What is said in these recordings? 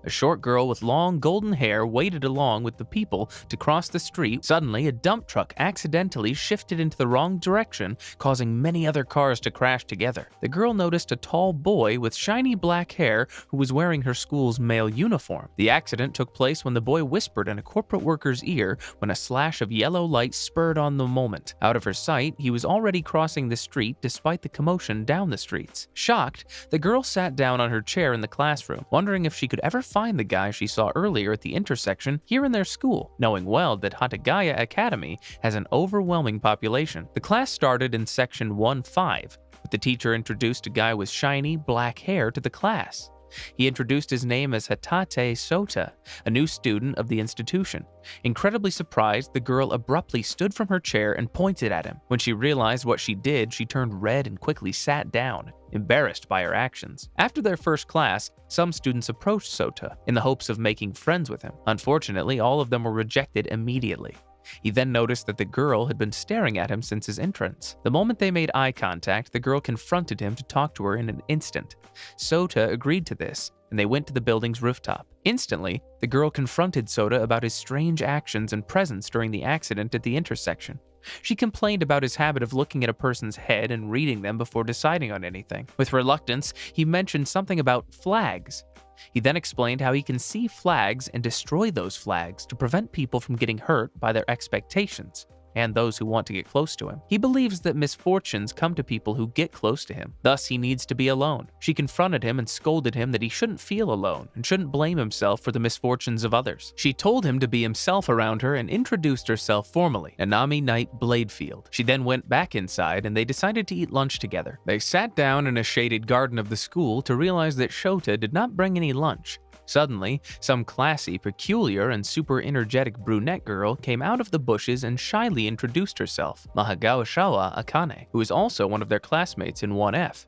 A short girl with long golden hair waited along with the people to cross the street. Suddenly, a dump truck accidentally shifted into the wrong direction, causing many other cars to crash together. The girl noticed a tall boy with shiny black hair who was wearing her school's male uniform. The accident took place when the boy whispered in a corporate worker's ear when a slash of yellow light spurred on the moment. Out of her sight, he was already crossing the street despite the commotion down the streets. Shocked, the girl sat down on her chair in the classroom, wondering if she could ever find the guy she saw earlier at the intersection here in their school, knowing well that Hatagaya Academy has an overwhelming population. The class started in section 1-5, but the teacher introduced a guy with shiny black hair to the class. He introduced his name as Hatate Sota, a new student of the institution. Incredibly surprised, the girl abruptly stood from her chair and pointed at him. When she realized what she did, she turned red and quickly sat down, embarrassed by her actions. After their first class, some students approached Sota in the hopes of making friends with him. Unfortunately, all of them were rejected immediately. He then noticed that the girl had been staring at him since his entrance. The moment they made eye contact, the girl confronted him to talk to her in an instant. Sota agreed to this, and they went to the building's rooftop. Instantly, the girl confronted Sota about his strange actions and presence during the accident at the intersection. She complained about his habit of looking at a person's head and reading them before deciding on anything. With reluctance, he mentioned something about flags. He then explained how he can see flags and destroy those flags to prevent people from getting hurt by their expectations and those who want to get close to him. He believes that misfortunes come to people who get close to him, thus he needs to be alone. She confronted him and scolded him that he shouldn't feel alone and shouldn't blame himself for the misfortunes of others. She told him to be himself around her and introduced herself formally, Nanami Knight Bladefield. She then went back inside and they decided to eat lunch together. They sat down in a shaded garden of the school to realize that Shota did not bring any lunch. Suddenly, some classy, peculiar, and super energetic brunette girl came out of the bushes and shyly introduced herself, Mahagawa Akane, who is also one of their classmates in 1F.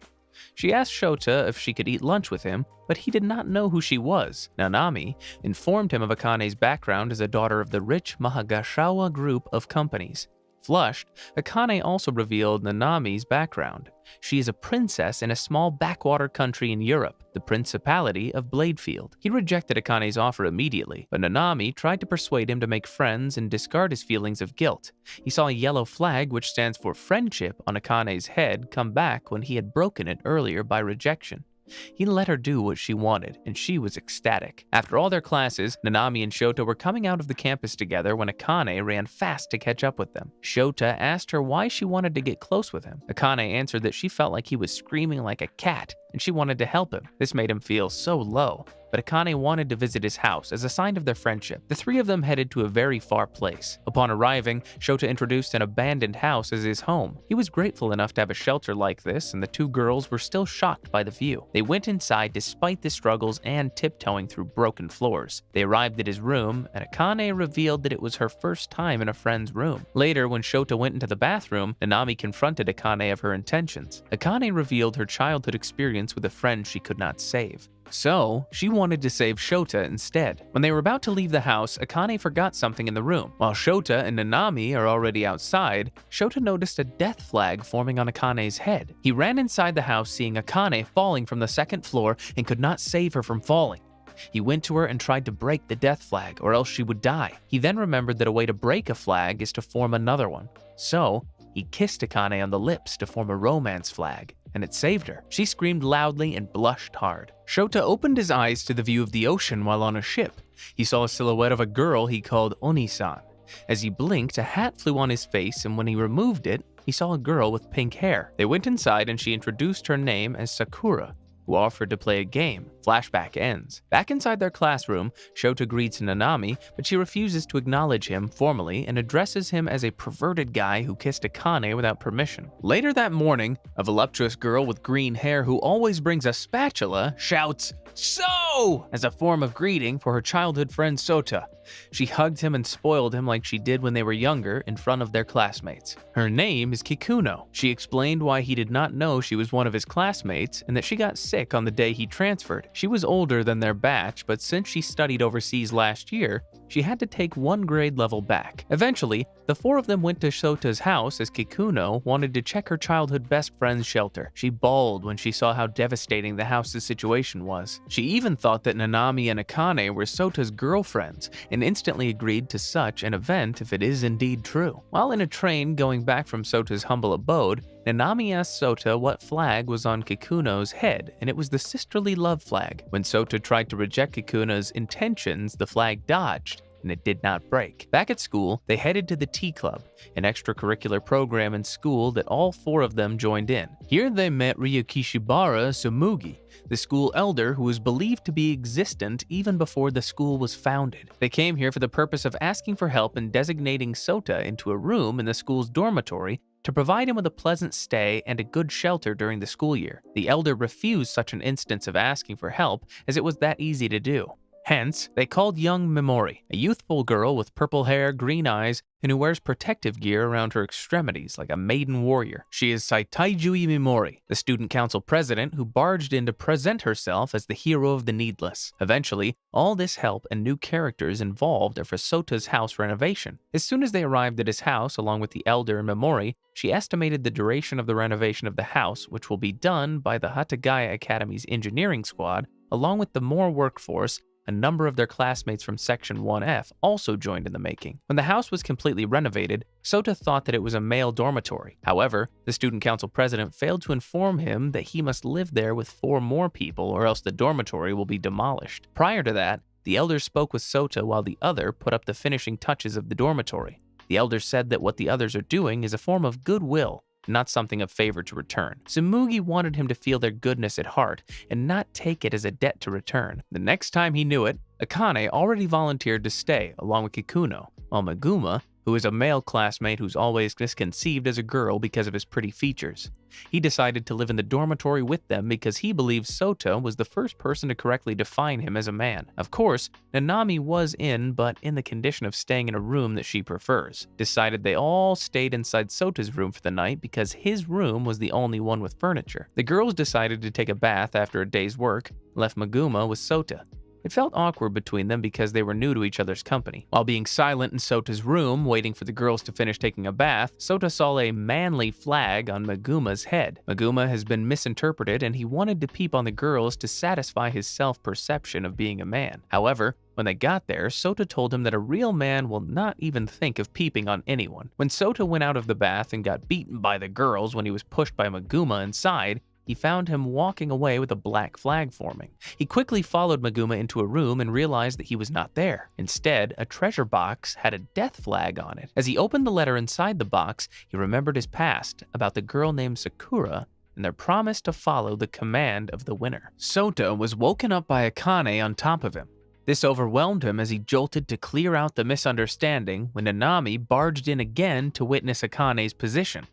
She asked Shota if she could eat lunch with him, but he did not know who she was. Nanami informed him of Akane's background as a daughter of the rich Mahagawa group of companies. Flushed, Akane also revealed Nanami's background. She is a princess in a small backwater country in Europe, the Principality of Bladefield. He rejected Akane's offer immediately, but Nanami tried to persuade him to make friends and discard his feelings of guilt. He saw a yellow flag, which stands for friendship, on Akane's head come back when he had broken it earlier by rejection. He let her do what she wanted, and she was ecstatic. After all their classes, Nanami and Shota were coming out of the campus together when Akane ran fast to catch up with them. Shota asked her why she wanted to get close with him. Akane answered that she felt like he was screaming like a cat, and she wanted to help him. This made him feel so low, but Akane wanted to visit his house as a sign of their friendship. The three of them headed to a very far place. Upon arriving, Shota introduced an abandoned house as his home. He was grateful enough to have a shelter like this, and the two girls were still shocked by the view. They went inside despite the struggles and tiptoeing through broken floors. They arrived at his room, and Akane revealed that it was her first time in a friend's room. Later, when Shota went into the bathroom, Nanami confronted Akane of her intentions. Akane revealed her childhood experience with a friend she could not save. So, she wanted to save Shota instead. When they were about to leave the house, Akane forgot something in the room. While Shota and Nanami are already outside, Shota noticed a death flag forming on Akane's head. He ran inside the house, seeing Akane falling from the second floor and could not save her from falling. He went to her and tried to break the death flag, or else she would die. He then remembered that a way to break a flag is to form another one. So, he kissed Akane on the lips to form a romance flag, and it saved her. She screamed loudly and blushed hard. Shota opened his eyes to the view of the ocean while on a ship. He saw a silhouette of a girl he called Oni-san. As he blinked, a hat flew on his face, and when he removed it, he saw a girl with pink hair. They went inside and she introduced her name as Sakura, who offered to play a game. Flashback ends. Back inside their classroom, Shota greets Nanami, but she refuses to acknowledge him formally and addresses him as a perverted guy who kissed Akane without permission. Later that morning, a voluptuous girl with green hair who always brings a spatula shouts, "So!" as a form of greeting for her childhood friend Sota. She hugged him and spoiled him like she did when they were younger in front of their classmates. Her name is Kikuno. She explained why he did not know she was one of his classmates and that she got sick on the day he transferred. She was older than their batch, but since she studied overseas last year, she had to take one grade level back. Eventually, the four of them went to Sota's house as Kikuno wanted to check her childhood best friend's shelter. She bawled when she saw how devastating the house's situation was. She even thought that Nanami and Akane were Sota's girlfriends and instantly agreed to such an event if it is indeed true. While in a train going back from Sota's humble abode, Nanami asked Sota what flag was on Kikuno's head, and it was the sisterly love flag. When Sota tried to reject Kikuno's intentions, the flag dodged, and it did not break. Back at school, they headed to the Tea Club, an extracurricular program in school that all four of them joined in. Here they met Ryukishibara Sumugi, the school elder who was believed to be existent even before the school was founded. They came here for the purpose of asking for help in designating Sota into a room in the school's dormitory to provide him with a pleasant stay and a good shelter during the school year. The elder refused such an instance of asking for help as it was that easy to do. Hence, they called young Memori, a youthful girl with purple hair, green eyes, and who wears protective gear around her extremities like a maiden warrior. She is Saitaijui Memori, the student council president who barged in to present herself as the hero of the needless. Eventually, all this help and new characters involved are for Sota's house renovation. As soon as they arrived at his house along with the elder and Memori, she estimated the duration of the renovation of the house, which will be done by the Hatagaya Academy's engineering squad, along with the more workforce. A number of their classmates from Section 1F also joined in the making. When the house was completely renovated, Sota thought that it was a male dormitory. However, the student council president failed to inform him that he must live there with 4 more people or else the dormitory will be demolished. Prior to that, the elder spoke with Sota while the other put up the finishing touches of the dormitory. The elder said that what the others are doing is a form of goodwill, not something of favor to return. Sumugi wanted him to feel their goodness at heart and not take it as a debt to return. The next time he knew it, Akane already volunteered to stay along with Kikuno, while Meguma, who is a male classmate who's always misconceived as a girl because of his pretty features. He decided to live in the dormitory with them because he believes Sota was the first person to correctly define him as a man. Of course, Nanami was in, but in the condition of staying in a room that she prefers. Decided they all stayed inside Sota's room for the night because his room was the only one with furniture. The girls decided to take a bath after a day's work, left Meguma with Sota. It felt awkward between them because they were new to each other's company. While being silent in Sota's room, waiting for the girls to finish taking a bath, Sota saw a manly flag on Meguma's head. Meguma has been misinterpreted and he wanted to peep on the girls to satisfy his self-perception of being a man. However, when they got there, Sota told him that a real man will not even think of peeping on anyone. When Sota went out of the bath and got beaten by the girls when he was pushed by Meguma inside, he found him walking away with a black flag forming. He quickly followed Meguma into a room and realized that he was not there. Instead, a treasure box had a death flag on it. As he opened the letter inside the box, he remembered his past about the girl named Sakura and their promise to follow the command of the winner. Sota was woken up by Akane on top of him. This overwhelmed him as he jolted to clear out the misunderstanding when Nanami barged in again to witness Akane's position.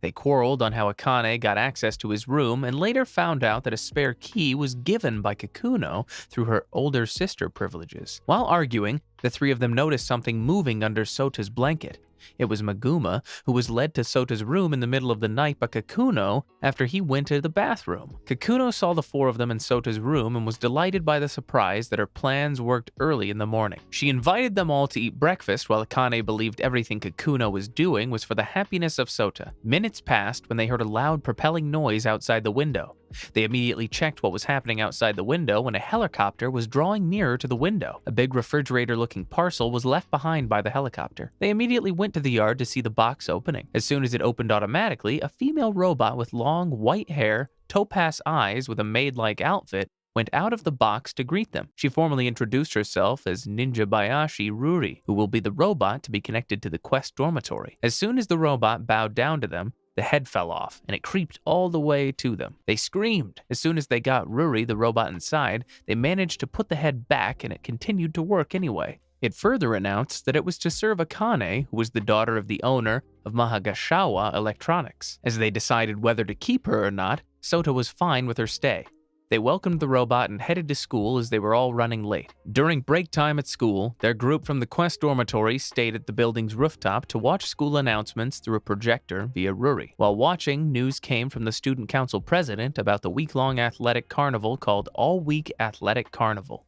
They quarreled on how Akane got access to his room and later found out that a spare key was given by Kikuno through her older sister privileges. While arguing, the three of them noticed something moving under Sota's blanket. It was Meguma, who was led to Sota's room in the middle of the night by Kikuno after he went to the bathroom. Kikuno saw the four of them in Sota's room and was delighted by the surprise that her plans worked early in the morning. She invited them all to eat breakfast while Akane believed everything Kikuno was doing was for the happiness of Sota. Minutes passed when they heard a loud propelling noise outside the window. They immediately checked what was happening outside the window when a helicopter was drawing nearer to the window. A big refrigerator-looking parcel was left behind by the helicopter. They immediately went to the yard to see the box opening. As soon as it opened automatically, a female robot with long white hair, topaz eyes with a maid-like outfit went out of the box to greet them. She formally introduced herself as Ninja Bayashi Ruri, who will be the robot to be connected to the Quest dormitory. As soon as the robot bowed down to them, the head fell off, and it creeped all the way to them. They screamed. As soon as they got Ruri, the robot, inside, they managed to put the head back, and it continued to work anyway. It further announced that it was to serve Akane, who was the daughter of the owner of Mahagashawa Electronics. As they decided whether to keep her or not, Sota was fine with her stay. They welcomed the robot and headed to school as they were all running late. During break time at school, their group from the Quest dormitory stayed at the building's rooftop to watch school announcements through a projector via Ruri. While watching, news came from the student council president about the week-long athletic carnival called All-Week Athletic Carnival.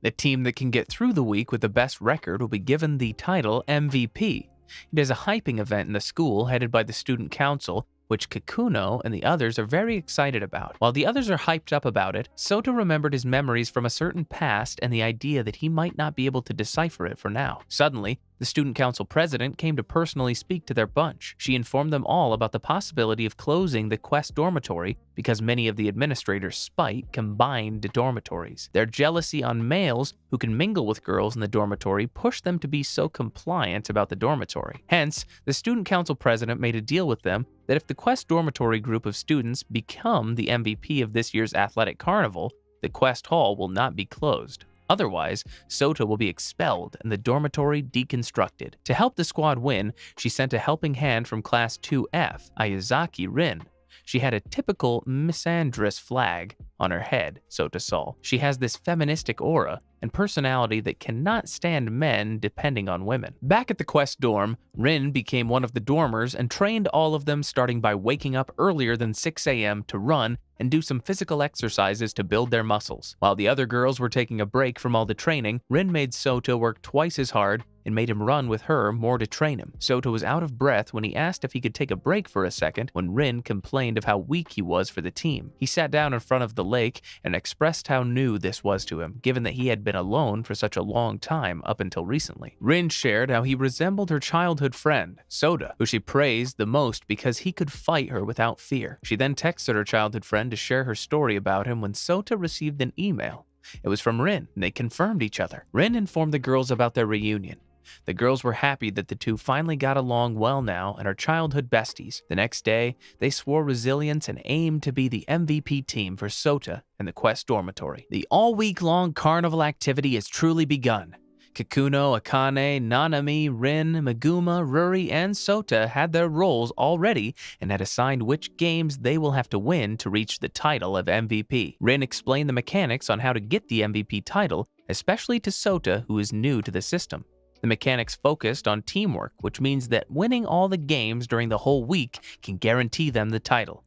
The team that can get through the week with the best record will be given the title MVP. It is a hyping event in the school headed by the student council, which Kikuno and the others are very excited about. While the others are hyped up about it, Sota remembered his memories from a certain past and the idea that he might not be able to decipher it for now. Suddenly, the student council president came to personally speak to their bunch. She informed them all about the possibility of closing the Quest dormitory because many of the administrators' spite combined the dormitories. Their jealousy on males who can mingle with girls in the dormitory pushed them to be so compliant about the dormitory. Hence, the student council president made a deal with them that if the Quest dormitory group of students become the MVP of this year's athletic carnival, the Quest Hall will not be closed. Otherwise, Sota will be expelled and the dormitory deconstructed. To help the squad win, she sent a helping hand from Class 2F, Ayazaki Rin. She had a typical misandrous flag on her head, Sota saw. She has this feministic aura and personality that cannot stand men depending on women. Back at the Quest dorm, Rin became one of the dormers and trained all of them starting by waking up earlier than 6 a.m. to run and do some physical exercises to build their muscles. While the other girls were taking a break from all the training, Rin made Sota work twice as hard and made him run with her more to train him. Sota was out of breath when he asked if he could take a break for a second when Rin complained of how weak he was for the team. He sat down in front of the lake and expressed how new this was to him, given that he had been alone for such a long time up until recently. Rin shared how he resembled her childhood friend, Sota, who she praised the most because he could fight her without fear. She then texted her childhood friend to share her story about him when Sota received an email. It was from Rin, and they confirmed each other. Rin informed the girls about their reunion. The girls were happy that the two finally got along well now and are childhood besties. The next day, they swore resilience and aimed to be the MVP team for Sota and the Quest dormitory. The all-week-long carnival activity has truly begun. Kikuno, Akane, Nanami, Rin, Meguma, Ruri, and Sota had their roles already and had assigned which games they will have to win to reach the title of MVP. Rin explained the mechanics on how to get the MVP title, especially to Sota, who is new to the system. The mechanics focused on teamwork, which means that winning all the games during the whole week can guarantee them the title.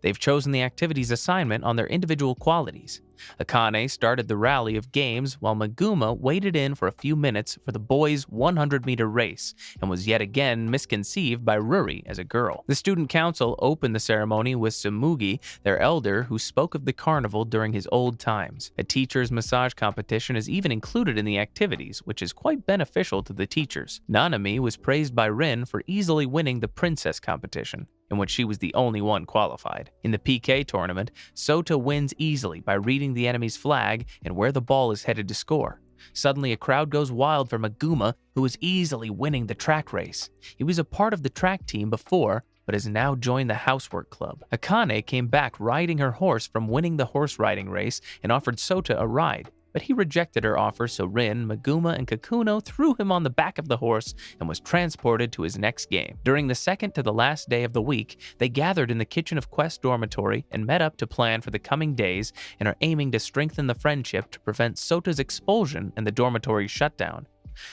They've chosen the activities assignment on their individual qualities. Akane started the rally of games while Meguma waited in for a few minutes for the boys' 100-meter race and was yet again misconceived by Ruri as a girl. The student council opened the ceremony with Sumugi, their elder, who spoke of the carnival during his old times. A teacher's massage competition is even included in the activities, which is quite beneficial to the teachers. Nanami was praised by Rin for easily winning the princess competition, in which she was the only one qualified. In the PK tournament, Sota wins easily by reading the enemy's flag and where the ball is headed to score. Suddenly, a crowd goes wild for Meguma, who is easily winning the track race. He was a part of the track team before, but has now joined the housework club. Akane came back riding her horse from winning the horse riding race and offered Sota a ride, but he rejected her offer, so Rin, Meguma, and Kikuno threw him on the back of the horse and was transported to his next game. During the second to the last day of the week, they gathered in the kitchen of Quest dormitory and met up to plan for the coming days and are aiming to strengthen the friendship to prevent Sota's expulsion and the dormitory's shutdown.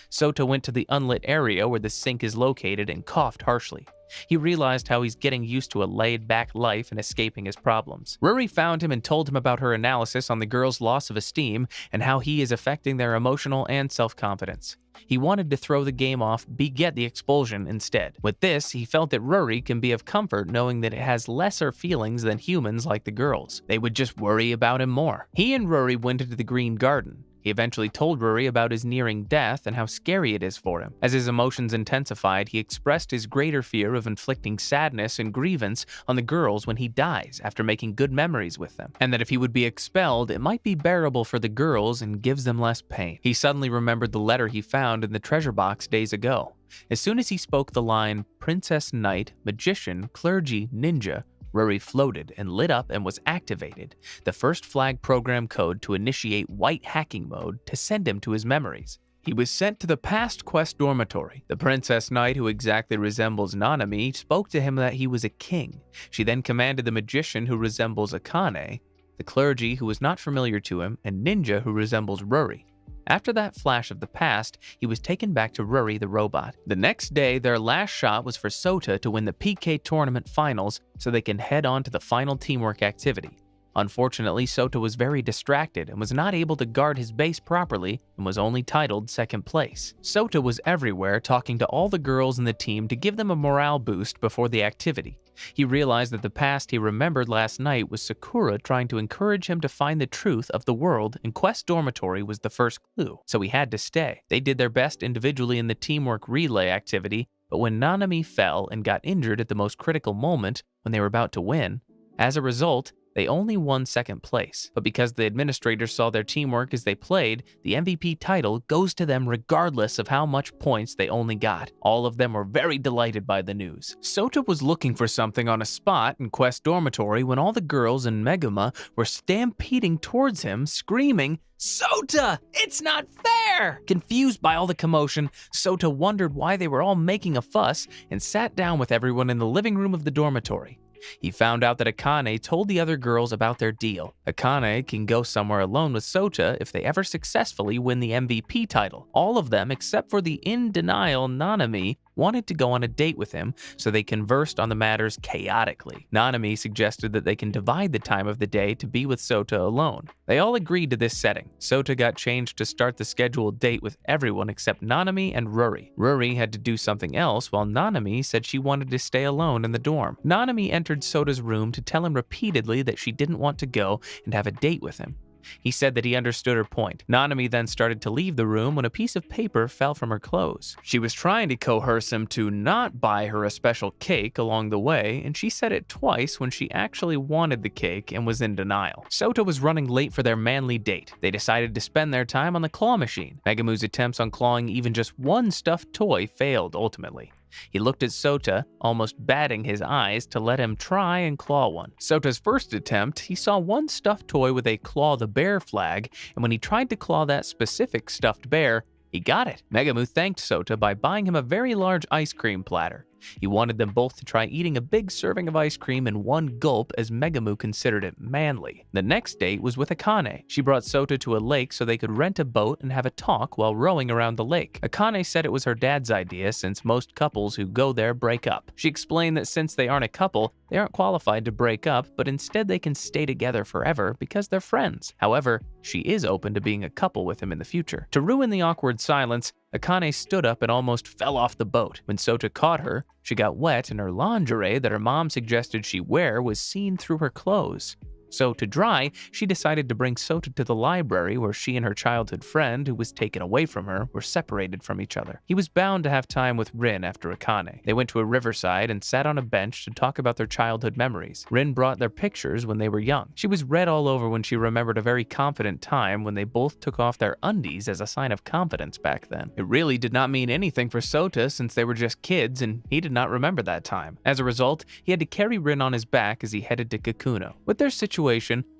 Sota went to the unlit area where the sink is located and coughed harshly. He realized how he's getting used to a laid-back life and escaping his problems. Ruri found him and told him about her analysis on the girls' loss of esteem and how he is affecting their emotional and self-confidence. He wanted to throw the game off, beget the expulsion instead. With this, he felt that Ruri can be of comfort knowing that it has lesser feelings than humans like the girls. They would just worry about him more. He and Ruri went into the Green Garden. He eventually told Ruri about his nearing death and how scary it is for him. As his emotions intensified, he expressed his greater fear of inflicting sadness and grievance on the girls when he dies after making good memories with them, and that if he would be expelled, it might be bearable for the girls and gives them less pain. He suddenly remembered the letter he found in the treasure box days ago. As soon as he spoke the line, Princess, Knight, Magician, Clergy, Ninja, Ruri floated and lit up and was activated, the first flag program code to initiate white hacking mode to send him to his memories. He was sent to the past Quest dormitory. The Princess Knight, who exactly resembles Nanami, spoke to him that he was a king. She then commanded the Magician, who resembles Akane. the clergy who was not familiar to him, and Ninja who resembles Rory. After that flash of the past, he was taken back to Rory the robot. The next day, their last shot was for Sota to win the PK tournament finals so they can head on to the final teamwork activity. Unfortunately, Sota was very distracted and was not able to guard his base properly and was only titled second place. Sota was everywhere talking to all the girls in the team to give them a morale boost before the activity. He realized that the past he remembered last night was Sakura trying to encourage him to find the truth of the world, and Quest Dormitory was the first clue, so he had to stay. They did their best individually in the teamwork relay activity, but when Nanami fell and got injured at the most critical moment when they were about to win, as a result, they only won second place, but because the administrators saw their teamwork as they played, the MVP title goes to them regardless of how much points they only got. All of them were very delighted by the news. Sota was looking for something on a spot in Quest Dormitory when all the girls in Megama were stampeding towards him, screaming, "Sota, it's not fair!" Confused by all the commotion, Sota wondered why they were all making a fuss and sat down with everyone in the living room of the dormitory. He found out that Akane told the other girls about their deal. Akane can go somewhere alone with Sota if they ever successfully win the MVP title. All of them, except for the in-denial Nanami, wanted to go on a date with him, so they conversed on the matters chaotically. Nanami suggested that they can divide the time of the day to be with Sota alone. They all agreed to this setting. Sota got changed to start the scheduled date with everyone except Nanami and Rory. Rory had to do something else, while Nanami said she wanted to stay alone in the dorm. Nanami entered Sota's room to tell him repeatedly that she didn't want to go and have a date with him. He said that he understood her point. Nanami then started to leave the room when a piece of paper fell from her clothes. She was trying to coerce him to not buy her a special cake along the way, and she said it twice when she actually wanted the cake and was in denial. Sota was running late for their manly date. They decided to spend their time on the claw machine. Megumi's attempts on clawing even just one stuffed toy failed ultimately. He looked at Sota, almost batting his eyes to let him try and claw one. Sota's first attempt, he saw one stuffed toy with a Claw the Bear flag, and when he tried to claw that specific stuffed bear, he got it. Megumi thanked Sota by buying him a very large ice cream platter. He wanted them both to try eating a big serving of ice cream in one gulp as Megumi considered it manly. The next date was with Akane. She brought Sota to a lake so they could rent a boat and have a talk while rowing around the lake. Akane said it was her dad's idea since most couples who go there break up. She explained that since they aren't a couple, they aren't qualified to break up, but instead they can stay together forever because they're friends. However, she is open to being a couple with him in the future. To ruin the awkward silence, Akane stood up and almost fell off the boat. When Sota caught her, she got wet and her lingerie that her mom suggested she wear was seen through her clothes. So to dry, she decided to bring Sota to the library where she and her childhood friend, who was taken away from her, were separated from each other. He was bound to have time with Rin after Akane. They went to a riverside and sat on a bench to talk about their childhood memories. Rin brought their pictures when they were young. She was red all over when she remembered a very confident time when they both took off their undies as a sign of confidence back then. It really did not mean anything for Sota since they were just kids and he did not remember that time. As a result, he had to carry Rin on his back as he headed to Kikuno. With their situation,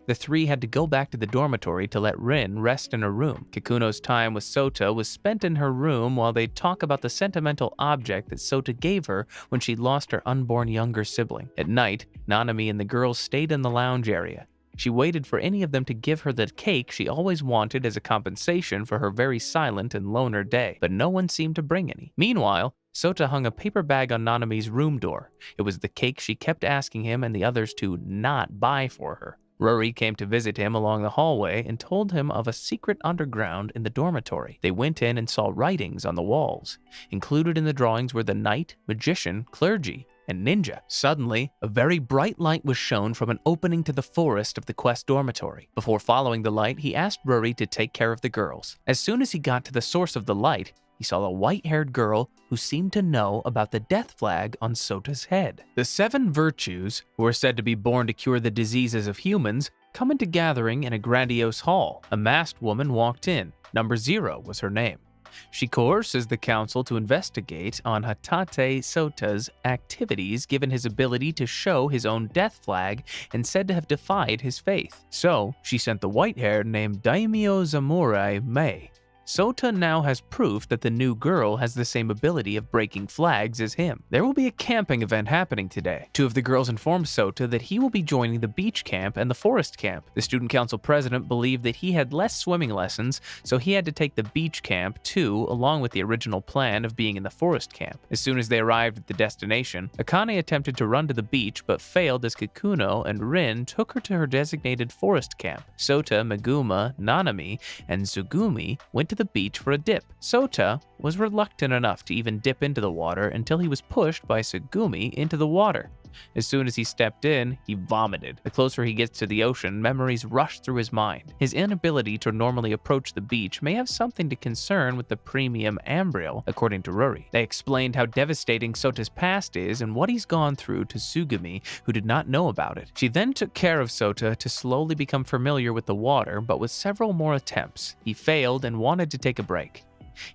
the three had to go back to the dormitory to let Rin rest in her room. Kikuno's time with Sota was spent in her room while they talk about the sentimental object that Sota gave her when she lost her unborn younger sibling. At night, Nanami and the girls stayed in the lounge area. She waited for any of them to give her the cake she always wanted as a compensation for her very silent and loner day, but no one seemed to bring any. Meanwhile, Sota hung a paper bag on Nanami's room door. It was the cake she kept asking him and the others to not buy for her. Rory came to visit him along the hallway and told him of a secret underground in the dormitory. They went in and saw writings on the walls. Included in the drawings were the knight, magician, clergy, and ninja. Suddenly, a very bright light was shown from an opening to the forest of the Quest dormitory. Before following the light, he asked Rory to take care of the girls. As soon as he got to the source of the light, he saw a white-haired girl who seemed to know about the death flag on Sota's head. The 7 virtues, who are said to be born to cure the diseases of humans, come into gathering in a grandiose hall. A masked woman walked in. Number 0 was her name. She coerces the council to investigate on Hatate Sota's activities given his ability to show his own death flag and said to have defied his faith. So, she sent the white-haired named Daimyo Samurai Mei. Sota now has proof that the new girl has the same ability of breaking flags as him. There will be a camping event happening today. Two of the girls informed Sota that he will be joining the beach camp and the forest camp. The student council president believed that he had less swimming lessons, so he had to take the beach camp too, along with the original plan of being in the forest camp. As soon as they arrived at the destination, Akane attempted to run to the beach but failed as Kikuno and Rin took her to her designated forest camp. Sota, Meguma, Nanami, and Tsugumi went to the beach for a dip. Sota was reluctant enough to even dip into the water until he was pushed by Tsugumi into the water. As soon as he stepped in, he vomited. The closer he gets to the ocean, memories rush through his mind. His inability to normally approach the beach may have something to concern with the premium ambriel, according to Ruri. They explained how devastating Sota's past is and what he's gone through to Tsugumi, who did not know about it. She then took care of Sota to slowly become familiar with the water, but with several more attempts. He failed and wanted to take a break.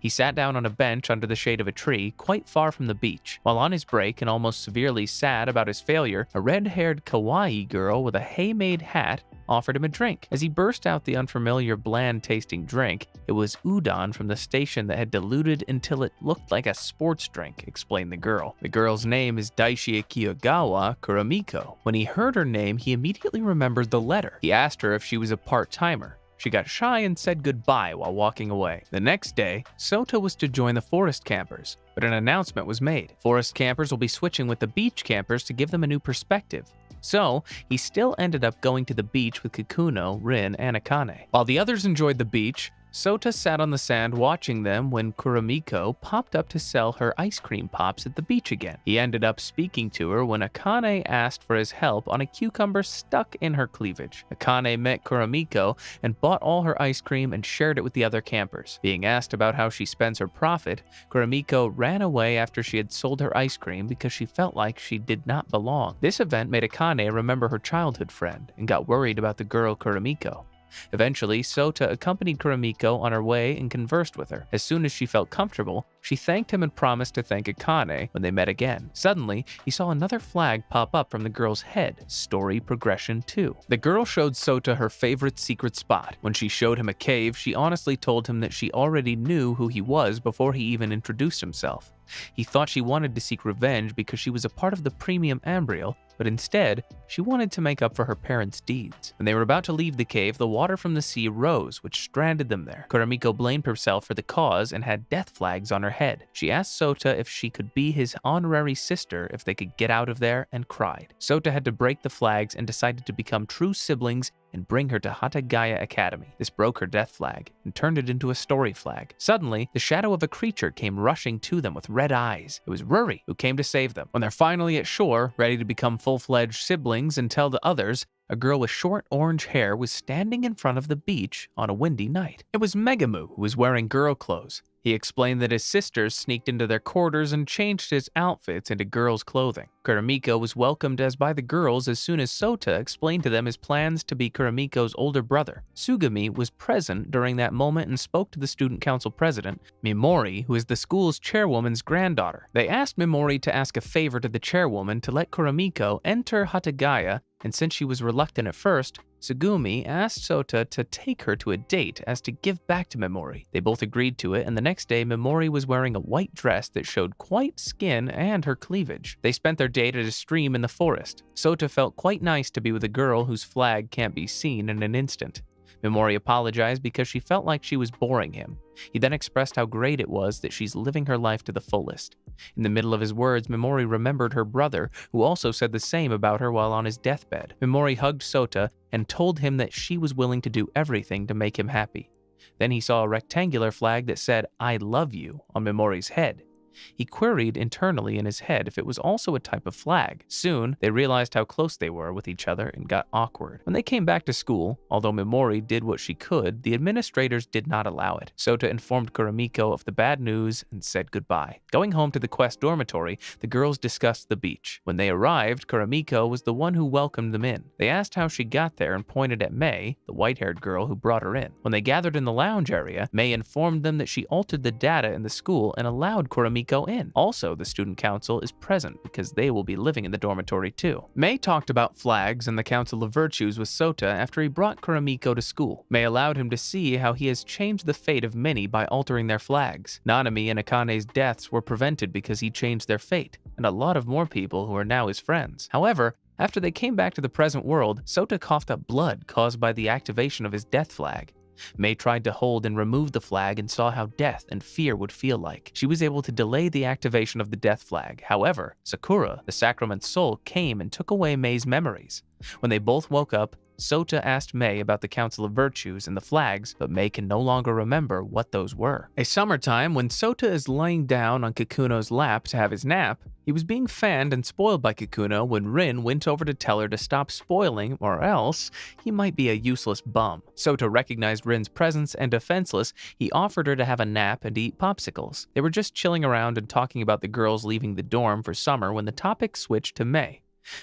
He sat down on a bench under the shade of a tree, quite far from the beach. While on his break and almost severely sad about his failure, a red-haired kawaii girl with a hay-made hat offered him a drink. As he burst out the unfamiliar bland-tasting drink, it was udon from the station that had diluted until it looked like a sports drink, explained the girl. The girl's name is Daishie Kiyogawa Kuramiko. When he heard her name, he immediately remembered the letter. He asked her if she was a part-timer. She got shy and said goodbye while walking away. The next day, Sota was to join the forest campers, but an announcement was made. Forest campers will be switching with the beach campers to give them a new perspective. So, he still ended up going to the beach with Kikuno, Rin, and Akane. While the others enjoyed the beach, Sota sat on the sand watching them when Kuramiko popped up to sell her ice cream pops at the beach again. He ended up speaking to her when Akane asked for his help on a cucumber stuck in her cleavage. Akane met Kuramiko and bought all her ice cream and shared it with the other campers. Being asked about how she spends her profit, Kuramiko ran away after she had sold her ice cream because she felt like she did not belong. This event made Akane remember her childhood friend and got worried about the girl Kuramiko. Eventually, Sota accompanied Kuramiko on her way and conversed with her. As soon as she felt comfortable, she thanked him and promised to thank Akane when they met again. Suddenly, he saw another flag pop up from the girl's head, Story Progression 2. The girl showed Sota her favorite secret spot. When she showed him a cave, she honestly told him that she already knew who he was before he even introduced himself. He thought she wanted to seek revenge because she was a part of the premium ambriel, but instead, she wanted to make up for her parents' deeds. When they were about to leave the cave, the water from the sea rose, which stranded them there. Kuramiko blamed herself for the cause and had death flags on her head. She asked Sota if she could be his honorary sister if they could get out of there, and cried. Sota had to break the flags and decided to become true siblings and bring her to Hatagaya Academy. This broke her death flag and turned it into a story flag. Suddenly, the shadow of a creature came rushing to them with red eyes. It was Ruri, who came to save them. When they're finally at shore, ready to become full-fledged siblings and tell the others, a girl with short orange hair was standing in front of the beach on a windy night. It was Megumu, who was wearing girl clothes. He explained that his sisters sneaked into their quarters and changed his outfits into girls' clothing. Kuramiko was welcomed as by the girls as soon as Sota explained to them his plans to be Kuramiko's older brother. Tsugumi was present during that moment and spoke to the student council president, Mimori, who is the school's chairwoman's granddaughter. They asked Mimori to ask a favor to the chairwoman to let Kuramiko enter Hatagaya, and since she was reluctant at first, Tsugumi asked Sota to take her to a date as to give back to Mimori. They both agreed to it, and the next day Mimori was wearing a white dress that showed quite skin and her cleavage. They spent their date at a stream in the forest. Sota felt quite nice to be with a girl whose flag can't be seen in an instant. Mimori apologized because she felt like she was boring him. He then expressed how great it was that she's living her life to the fullest. In the middle of his words, Mimori remembered her brother, who also said the same about her while on his deathbed. Mimori hugged Sota and told him that she was willing to do everything to make him happy. Then he saw a rectangular flag that said, "I love you," on Mimori's head. He queried internally in his head if it was also a type of flag. Soon, they realized how close they were with each other and got awkward. When they came back to school, although Mimori did what she could, the administrators did not allow it. Sota informed Kuramiko of the bad news and said goodbye. Going home to the Quest dormitory, the girls discussed the beach. When they arrived, Kuramiko was the one who welcomed them in. They asked how she got there and pointed at Mei, the white-haired girl who brought her in. When they gathered in the lounge area, Mei informed them that she altered the data in the school and allowed Kuramiko Kuramiko in. Also, the student council is present because they will be living in the dormitory too. Mei talked about flags and the Council of Virtues with Sota after he brought Kuramiko to school. Mei allowed him to see how he has changed the fate of many by altering their flags. Nanami and Akane's deaths were prevented because he changed their fate, and a lot of more people who are now his friends. However, after they came back to the present world, Sota coughed up blood caused by the activation of his death flag. Mei tried to hold and remove the flag and saw how death and fear would feel like. She was able to delay the activation of the death flag. However, Sakura, the Sacrament's soul, came and took away Mei's memories. When they both woke up, Sota asked Mei about the Council of Virtues and the flags, but Mei can no longer remember what those were. A summertime, when Sota is laying down on Kikuno's lap to have his nap, he was being fanned and spoiled by Kikuno when Rin went over to tell her to stop spoiling or else he might be a useless bum. Sota recognized Rin's presence and defenseless, he offered her to have a nap and eat popsicles. They were just chilling around and talking about the girls leaving the dorm for summer when the topic switched to Mei.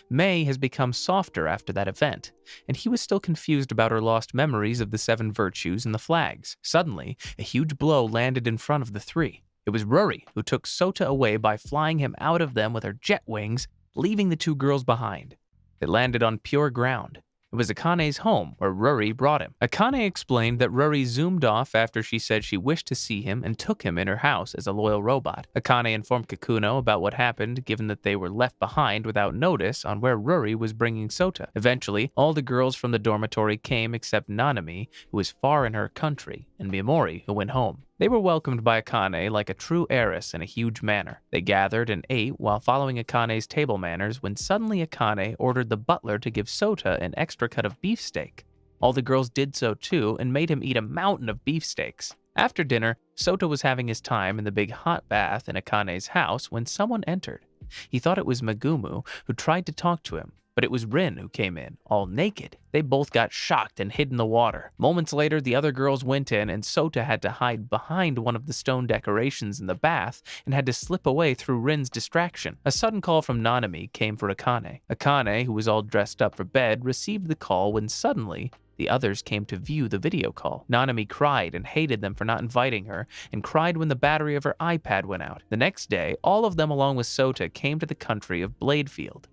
Mei has become softer after that event, and he was still confused about her lost memories of the 7 virtues and the flags. Suddenly, a huge blow landed in front of the 3. It was Ruri who took Sota away by flying him out of them with her jet wings, leaving the 2 girls behind. They landed on pure ground. It was Akane's home, where Ruri brought him. Akane explained that Ruri zoomed off after she said she wished to see him and took him in her house as a loyal robot. Akane informed Kikuno about what happened, given that they were left behind without notice on where Ruri was bringing Sota. Eventually, all the girls from the dormitory came except Nanami, who was far in her country, and Mimori, who went home. They were welcomed by Akane like a true heiress in a huge manner. They gathered and ate while following Akane's table manners when suddenly Akane ordered the butler to give Sota an extra cut of beefsteak. All the girls did so too and made him eat a mountain of beefsteaks. After dinner, Sota was having his time in the big hot bath in Akane's house when someone entered. He thought it was Megumu, who tried to talk to him, but it was Rin who came in, all naked. They both got shocked and hid in the water. Moments later, the other girls went in and Sota had to hide behind one of the stone decorations in the bath and had to slip away through Rin's distraction. A sudden call from Nanami came for Akane. Akane, who was all dressed up for bed, received the call when suddenly the others came to view the video call. Nanami cried and hated them for not inviting her, and cried when the battery of her iPad went out. The next day, all of them along with Sota came to the country of Bladefield.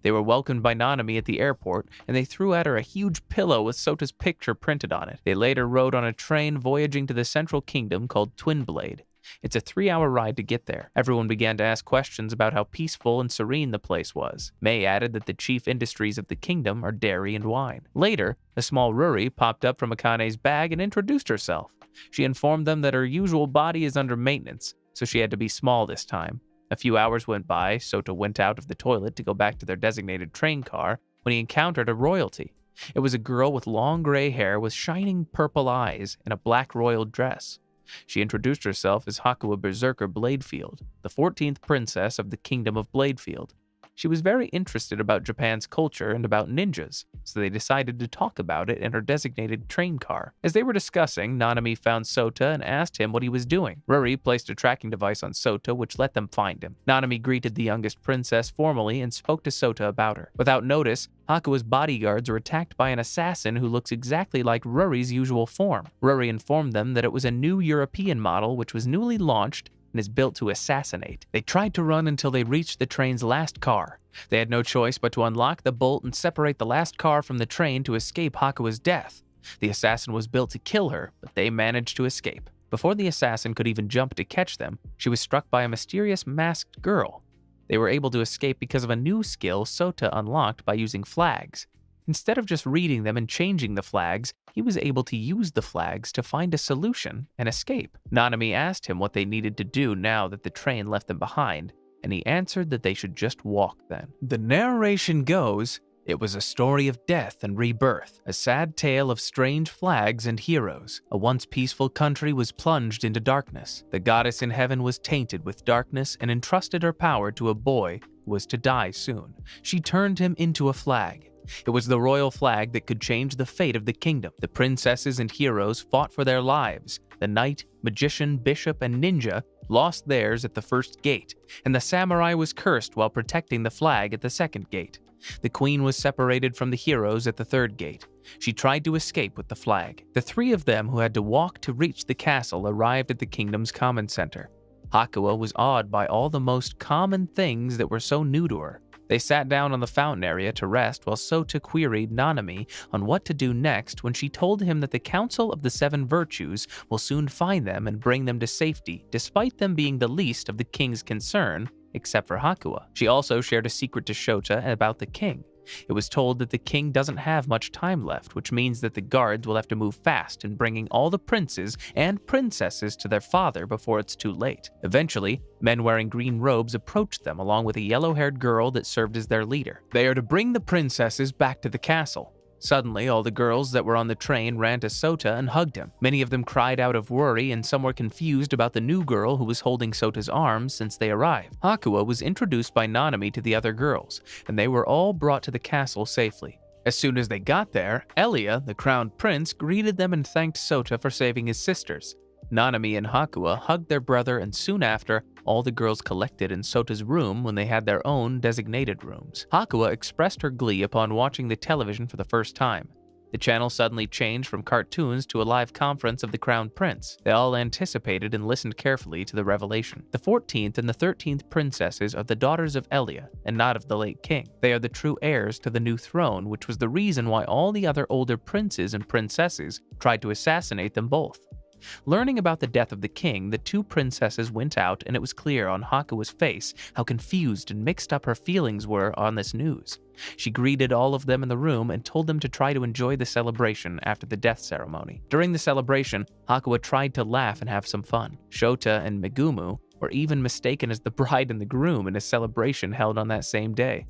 They were welcomed by Nanami at the airport, and they threw at her a huge pillow with Sota's picture printed on it. They later rode on a train voyaging to the central kingdom called Twin Blade. It's a 3-hour ride to get there. Everyone began to ask questions about how peaceful and serene the place was. Mei added that the chief industries of the kingdom are dairy and wine. Later, a small Ruri popped up from Akane's bag and introduced herself. She informed them that her usual body is under maintenance, so she had to be small this time. A few hours went by. Sota went out of the toilet to go back to their designated train car when he encountered a royalty. It was a girl with long gray hair with shining purple eyes and a black royal dress. She introduced herself as Hakuwa Berserker Bladefield, the 14th princess of the Kingdom of Bladefield. She was very interested about Japan's culture and about ninjas, so they decided to talk about it in her designated train car. As they were discussing, Nanami found Sota and asked him what he was doing. Ruri placed a tracking device on Sota, which let them find him. Nanami greeted the youngest princess formally and spoke to Sota about her. Without notice, Hakuwa's bodyguards are attacked by an assassin who looks exactly like Ruri's usual form. Ruri informed them that it was a new European model which was newly launched and is built to assassinate. They tried to run until they reached the train's last car. They had no choice but to unlock the bolt and separate the last car from the train to escape Hakuwa's death. The assassin was built to kill her, but they managed to escape. Before the assassin could even jump to catch them, she was struck by a mysterious masked girl. They were able to escape because of a new skill Sota unlocked by using flags. Instead of just reading them and changing the flags, he was able to use the flags to find a solution and escape. Nanami asked him what they needed to do now that the train left them behind, and he answered that they should just walk then. The narration goes, it was a story of death and rebirth, a sad tale of strange flags and heroes. A once peaceful country was plunged into darkness. The goddess in heaven was tainted with darkness and entrusted her power to a boy who was to die soon. She turned him into a flag. It was the royal flag that could change the fate of the kingdom. The princesses and heroes fought for their lives. The knight, magician, bishop, and ninja lost theirs at the first gate, and the samurai was cursed while protecting the flag at the second gate. The queen was separated from the heroes at the third gate. She tried to escape with the flag. The 3 of them who had to walk to reach the castle arrived at the kingdom's common center. Hakuwa was awed by all the most common things that were so new to her. They sat down on the fountain area to rest while Sota queried Nanami on what to do next when she told him that the Council of the Seven Virtues will soon find them and bring them to safety, despite them being the least of the king's concern, except for Hakuwa. She also shared a secret to Shota about the king. It was told that the king doesn't have much time left, which means that the guards will have to move fast in bringing all the princes and princesses to their father before it's too late. Eventually, men wearing green robes approached them along with a yellow-haired girl that served as their leader. They are to bring the princesses back to the castle. Suddenly, all the girls that were on the train ran to Sota and hugged him. Many of them cried out of worry, and some were confused about the new girl who was holding Sota's arms since they arrived. Hakuwa was introduced by Nanami to the other girls, and they were all brought to the castle safely. As soon as they got there, Elia, the crowned prince, greeted them and thanked Sota for saving his sisters. Nanami and Hakuwa hugged their brother, and soon after, all the girls collected in Sota's room when they had their own designated rooms. Hakuwa expressed her glee upon watching the television for the first time. The channel suddenly changed from cartoons to a live conference of the crowned prince. They all anticipated and listened carefully to the revelation. The 14th and the 13th princesses are the daughters of Elia, and not of the late king. They are the true heirs to the new throne, which was the reason why all the other older princes and princesses tried to assassinate them both. Learning about the death of the king, the two princesses went out, and it was clear on Hakuwa's face how confused and mixed up her feelings were on this news. She greeted all of them in the room and told them to try to enjoy the celebration after the death ceremony. During the celebration, Hakuwa tried to laugh and have some fun. Shota and Megumu were even mistaken as the bride and the groom in a celebration held on that same day.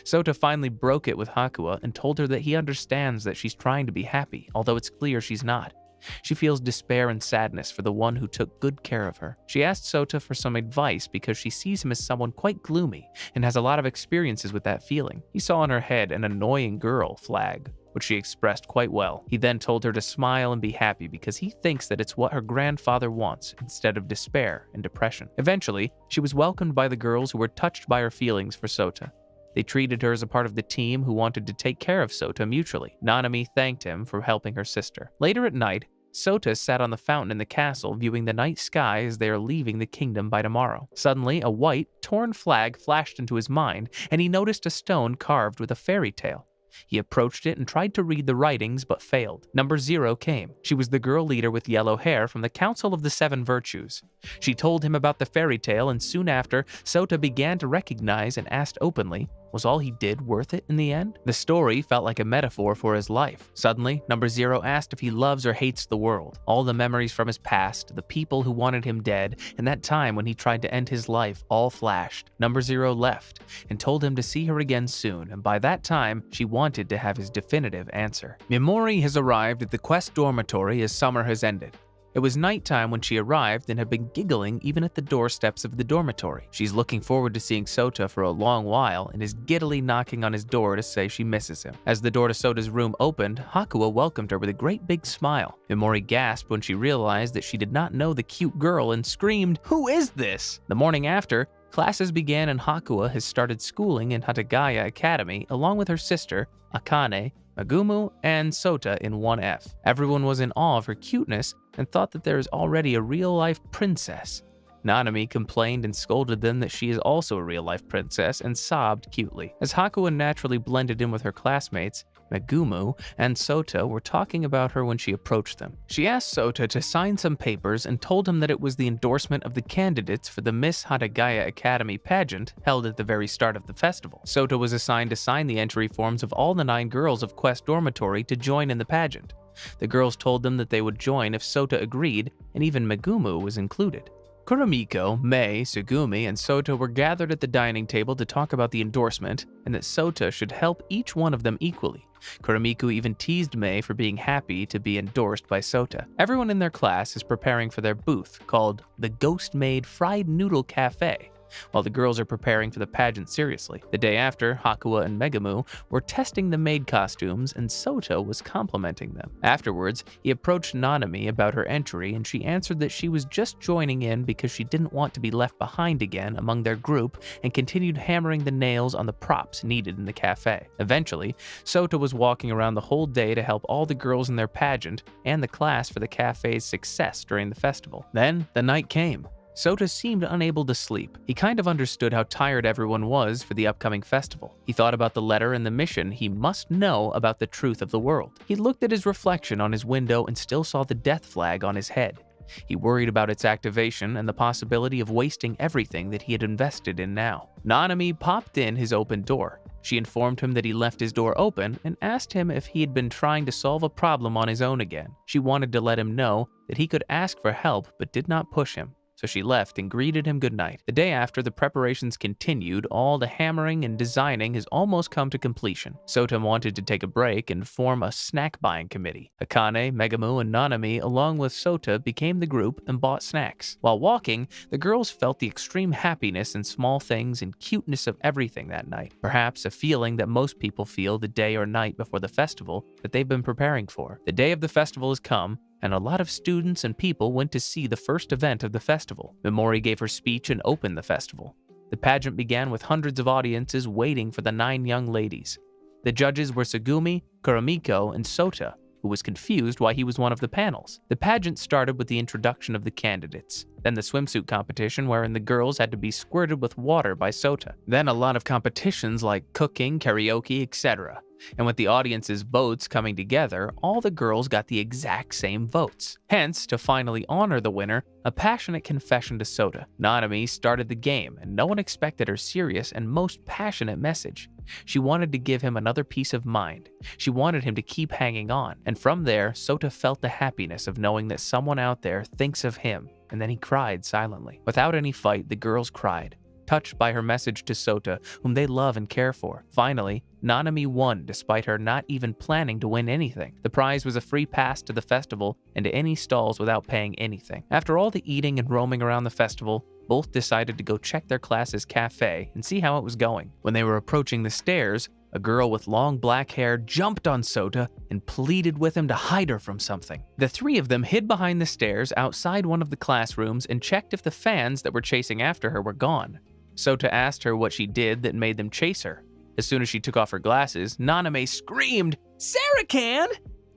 Sota finally broke it with Hakuwa and told her that he understands that she's trying to be happy, although it's clear she's not. She feels despair and sadness for the one who took good care of her. She asked Sota for some advice because she sees him as someone quite gloomy and has a lot of experiences with that feeling. He saw on her head an annoying girl flag, which she expressed quite well. He then told her to smile and be happy because he thinks that it's what her grandfather wants instead of despair and depression. Eventually, she was welcomed by the girls who were touched by her feelings for Sota. They treated her as a part of the team who wanted to take care of Sota mutually. Nanami thanked him for helping her sister. Later at night, Sota sat on the fountain in the castle viewing the night sky as they are leaving the kingdom by tomorrow. Suddenly, a white, torn flag flashed into his mind, and he noticed a stone carved with a fairy tale. He approached it and tried to read the writings, but failed. Number 0 came. She was the girl leader with yellow hair from the Council of the Seven Virtues. She told him about the fairy tale, and soon after, Sota began to recognize and asked openly, was all he did worth it in the end? The story felt like a metaphor for his life. Suddenly, Number 0 asked if he loves or hates the world. All the memories from his past, the people who wanted him dead, and that time when he tried to end his life all flashed. Number 0 left and told him to see her again soon, and by that time, she wanted to have his definitive answer. Mimori has arrived at the Quest dormitory as summer has ended. It was nighttime when she arrived and had been giggling even at the doorsteps of the dormitory. She's looking forward to seeing Sota for a long while and is giddily knocking on his door to say she misses him. As the door to Sota's room opened, Hakuwa welcomed her with a great big smile. Mimori gasped when she realized that she did not know the cute girl and screamed, "Who is this?" The morning after, classes began and Hakuwa has started schooling in Hatagaya Academy along with her sister, Akane, Megumu, and Sota in 1F. Everyone was in awe of her cuteness and thought that there is already a real-life princess. Nanami complained and scolded them that she is also a real-life princess and sobbed cutely. As Hakuwa naturally blended in with her classmates, Megumu and Sota were talking about her when she approached them. She asked Sota to sign some papers and told him that it was the endorsement of the candidates for the Miss Hatagaya Academy pageant held at the very start of the festival. Sota was assigned to sign the entry forms of all the 9 girls of Quest Dormitory to join in the pageant. The girls told them that they would join if Sota agreed, and even Megumu was included. Kuramiko, Mei, Sugumi, and Sota were gathered at the dining table to talk about the endorsement and that Sota should help each one of them equally. Kuramiko even teased Mei for being happy to be endorsed by Sota. Everyone in their class is preparing for their booth, called the Ghost Maid Fried Noodle Cafe, while the girls are preparing for the pageant seriously. The day after, Hakuwa and Megumu were testing the maid costumes and Sota was complimenting them. Afterwards, he approached Nanami about her entry and she answered that she was just joining in because she didn't want to be left behind again among their group and continued hammering the nails on the props needed in the cafe. Eventually, Sota was walking around the whole day to help all the girls in their pageant and the class for the cafe's success during the festival. Then, the night came. Sota seemed unable to sleep. He kind of understood how tired everyone was for the upcoming festival. He thought about the letter and the mission he must know about the truth of the world. He looked at his reflection on his window and still saw the death flag on his head. He worried about its activation and the possibility of wasting everything that he had invested in now. Nanami popped in his open door. She informed him that he left his door open and asked him if he had been trying to solve a problem on his own again. She wanted to let him know that he could ask for help but did not push him. So she left and greeted him goodnight. The day after, the preparations continued. All the hammering and designing has almost come to completion. Sota wanted to take a break and form a snack buying committee. Akane, Megumu, and Nanami, along with Sota, became the group and bought snacks. While walking, the girls felt the extreme happiness in small things and cuteness of everything that night. Perhaps a feeling that most people feel the day or night before the festival that they've been preparing for. The day of the festival has come, and a lot of students and people went to see the first event of the festival. Memori gave her speech and opened the festival. The pageant began with hundreds of audiences waiting for the 9 young ladies. The judges were Tsugumi, Kuramiko, and Sota, who was confused why he was one of the panels. The pageant started with the introduction of the candidates, then the swimsuit competition wherein the girls had to be squirted with water by Sota, then a lot of competitions like cooking, karaoke, etc. And with the audience's votes coming together, all the girls got the exact same votes. Hence, to finally honor the winner, a passionate confession to Sota. Nanami started the game, and no one expected her serious and most passionate message. She wanted to give him another peace of mind. She wanted him to keep hanging on, and from there, Sota felt the happiness of knowing that someone out there thinks of him, and then he cried silently. Without any fight, the girls cried, touched by her message to Sota, whom they love and care for. Finally, Nanami won despite her not even planning to win anything. The prize was a free pass to the festival and to any stalls without paying anything. After all the eating and roaming around the festival, both decided to go check their class's cafe and see how it was going. When they were approaching the stairs, a girl with long black hair jumped on Sota and pleaded with him to hide her from something. The 3 of them hid behind the stairs outside one of the classrooms and checked if the fans that were chasing after her were gone. Sota asked her what she did that made them chase her. As soon as she took off her glasses, Nanami screamed, "Sarah can!"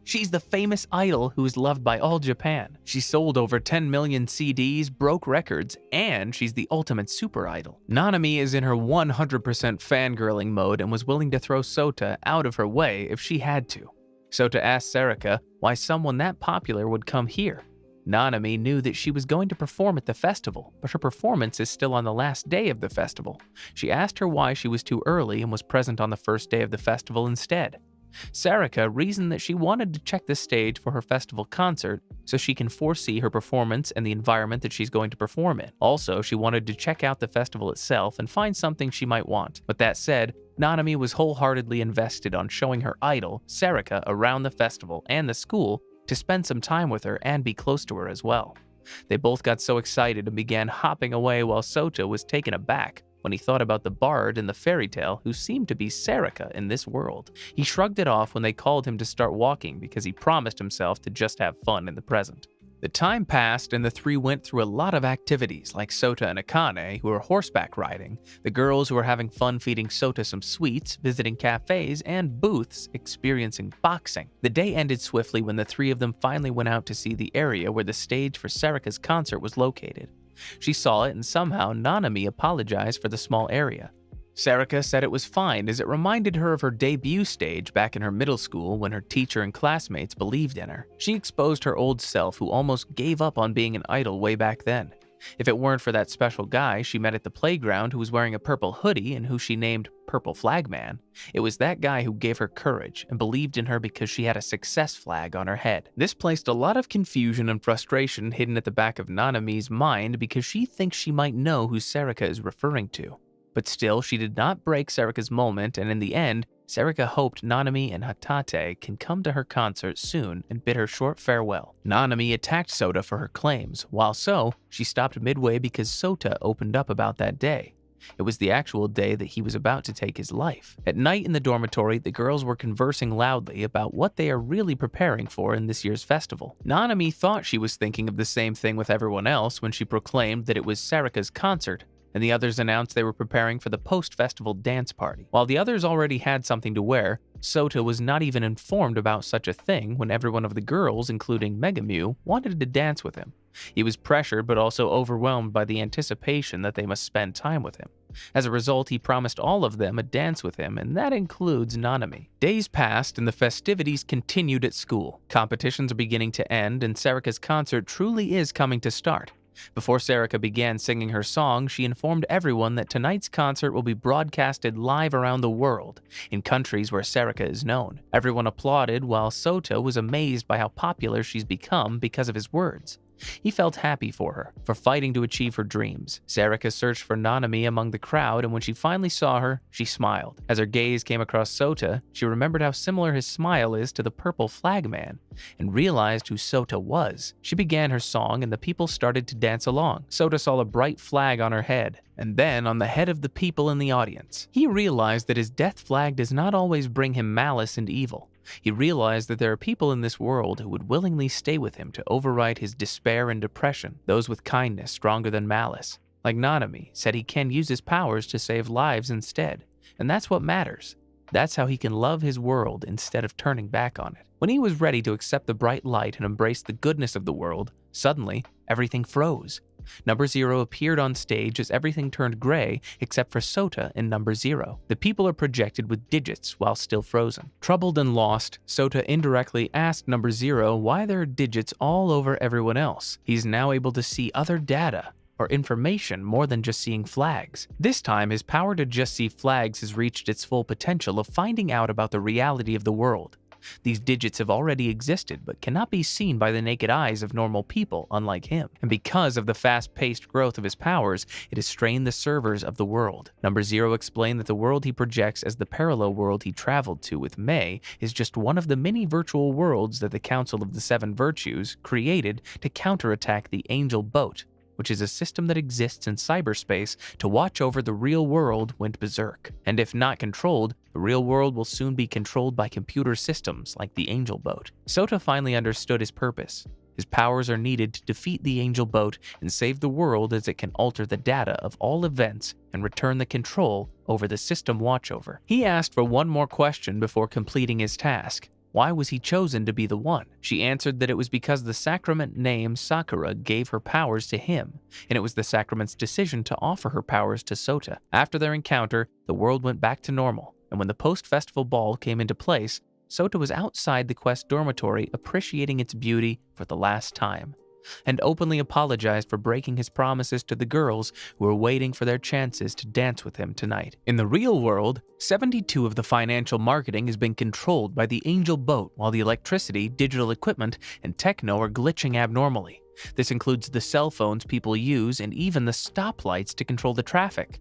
She's the famous idol who is loved by all Japan. She sold over 10 million CDs, broke records, and she's the ultimate super idol. Nanami is in her 100% fangirling mode and was willing to throw Sota out of her way if she had to. Sota asked Sarika why someone that popular would come here. Nanami knew that she was going to perform at the festival, but her performance is still on the last day of the festival. She asked her why she was too early and was present on the first day of the festival instead. Sarika reasoned that she wanted to check the stage for her festival concert so she can foresee her performance and the environment that she's going to perform in. Also, she wanted to check out the festival itself and find something she might want. With that said, Nanami was wholeheartedly invested on showing her idol, Sarika, around the festival and the school to spend some time with her and be close to her as well. They both got so excited and began hopping away while Sota was taken aback when he thought about the bard in the fairy tale who seemed to be Sarika in this world. He shrugged it off when they called him to start walking because he promised himself to just have fun in the present. The time passed and the 3 went through a lot of activities like Sota and Akane, who were horseback riding, the girls who were having fun feeding Sota some sweets, visiting cafes, and booths experiencing boxing. The day ended swiftly when the 3 of them finally went out to see the area where the stage for Sarika's concert was located. She saw it and somehow Nanami apologized for the small area. Sarika said it was fine as it reminded her of her debut stage back in her middle school when her teacher and classmates believed in her. She exposed her old self who almost gave up on being an idol way back then. If it weren't for that special guy she met at the playground who was wearing a purple hoodie and who she named Purple Flag Man, it was that guy who gave her courage and believed in her because she had a success flag on her head. This placed a lot of confusion and frustration hidden at the back of Nanami's mind because she thinks she might know who Sarika is referring to. But still, she did not break Sarika's moment, and in the end, Sarika hoped Nanami and Hatate can come to her concert soon and bid her short farewell. Nanami attacked Sota for her claims, while she stopped midway because Sota opened up about that day. It was the actual day that he was about to take his life. At night in the dormitory, the girls were conversing loudly about what they are really preparing for in this year's festival. Nanami thought she was thinking of the same thing with everyone else when she proclaimed that it was Sarika's concert, and the others announced they were preparing for the post-festival dance party. While the others already had something to wear, Sota was not even informed about such a thing when every one of the girls, including Megumu, wanted to dance with him. He was pressured but also overwhelmed by the anticipation that they must spend time with him. As a result, he promised all of them a dance with him, and that includes Nanami. Days passed and the festivities continued at school. Competitions are beginning to end and Sarika's concert truly is coming to start. Before Sarika began singing her song, she informed everyone that tonight's concert will be broadcasted live around the world, in countries where Sarika is known. Everyone applauded, while Sota was amazed by how popular she's become because of his words. He felt happy for her, for fighting to achieve her dreams. Sarika searched for Nanami among the crowd, and when she finally saw her, she smiled. As her gaze came across Sota, she remembered how similar his smile is to the purple flag man, and realized who Sota was. She began her song, and the people started to dance along. Sota saw a bright flag on her head, and then on the head of the people in the audience. He realized that his death flag does not always bring him malice and evil. He realized that there are people in this world who would willingly stay with him to override his despair and depression, those with kindness stronger than malice. Like Nanami said, he can use his powers to save lives instead, and that's what matters. That's how he can love his world instead of turning back on it. When he was ready to accept the bright light and embrace the goodness of the world, suddenly, everything froze. Number 0 appeared on stage as everything turned gray except for Sota and Number 0. The people are projected with digits while still frozen. Troubled and lost, Sota indirectly asked Number 0 why there are digits all over everyone else. He's now able to see other data or information more than just seeing flags. This time, his power to just see flags has reached its full potential of finding out about the reality of the world. These digits have already existed but cannot be seen by the naked eyes of normal people, unlike him. And because of the fast-paced growth of his powers, it has strained the servers of the world. Number 0 explained that the world he projects as the parallel world he traveled to with May is just one of the many virtual worlds that the Council of the Seven Virtues created to counterattack the Angel Boat, which is a system that exists in cyberspace to watch over the real world went berserk. And if not controlled, the real world will soon be controlled by computer systems like the Angel Boat. Sota finally understood his purpose. His powers are needed to defeat the Angel Boat and save the world, as it can alter the data of all events and return the control over the system watchover. He asked for one more question before completing his task. Why was he chosen to be the one? She answered that it was because the sacrament named Sakura gave her powers to him, and it was the sacrament's decision to offer her powers to Sota. After their encounter, the world went back to normal, and when the post-festival ball came into place, Sota was outside the Quest dormitory appreciating its beauty for the last time, and openly apologized for breaking his promises to the girls who were waiting for their chances to dance with him tonight. In the real world, 72 of the financial marketing has been controlled by the Angel Boat, while the electricity, digital equipment, and techno are glitching abnormally. This includes the cell phones people use and even the stoplights to control the traffic.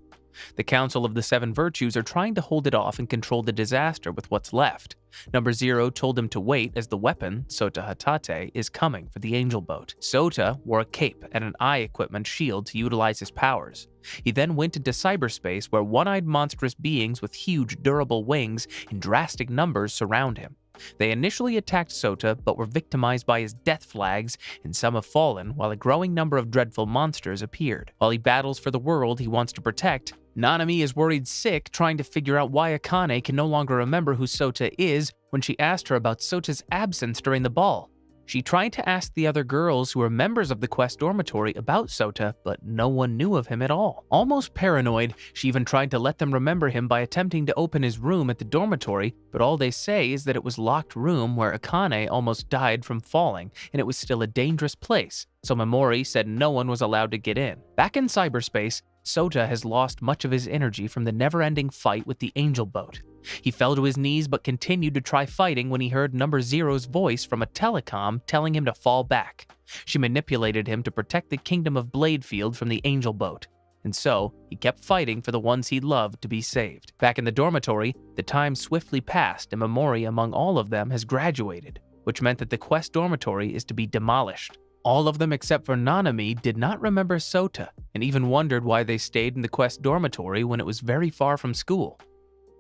The Council of the Seven Virtues are trying to hold it off and control the disaster with what's left. Number 0 told him to wait as the weapon, Sota Hatate, is coming for the Angel Boat. Sota wore a cape and an eye equipment shield to utilize his powers. He then went into cyberspace where one-eyed monstrous beings with huge durable wings in drastic numbers surround him. They initially attacked Sota but were victimized by his death flags, and some have fallen while a growing number of dreadful monsters appeared. While he battles for the world he wants to protect, Nanami is worried sick trying to figure out why Akane can no longer remember who Sota is when she asked her about Sota's absence during the ball. She tried to ask the other girls who were members of the Quest dormitory about Sota, but no one knew of him at all. Almost paranoid, she even tried to let them remember him by attempting to open his room at the dormitory, but all they say is that it was a locked room where Akane almost died from falling, and it was still a dangerous place, so Memori said no one was allowed to get in. Back in cyberspace, Sota has lost much of his energy from the never-ending fight with the Angel Boat. He fell to his knees but continued to try fighting when he heard Number 0's voice from a telecom telling him to fall back. She manipulated him to protect the kingdom of Bladefield from the Angel Boat, and so he kept fighting for the ones he loved to be saved. Back in the dormitory, the time swiftly passed and Memori among all of them has graduated, which meant that the Quest dormitory is to be demolished. All of them except for Nanami did not remember Sota, and even wondered why they stayed in the Quest dormitory when it was very far from school.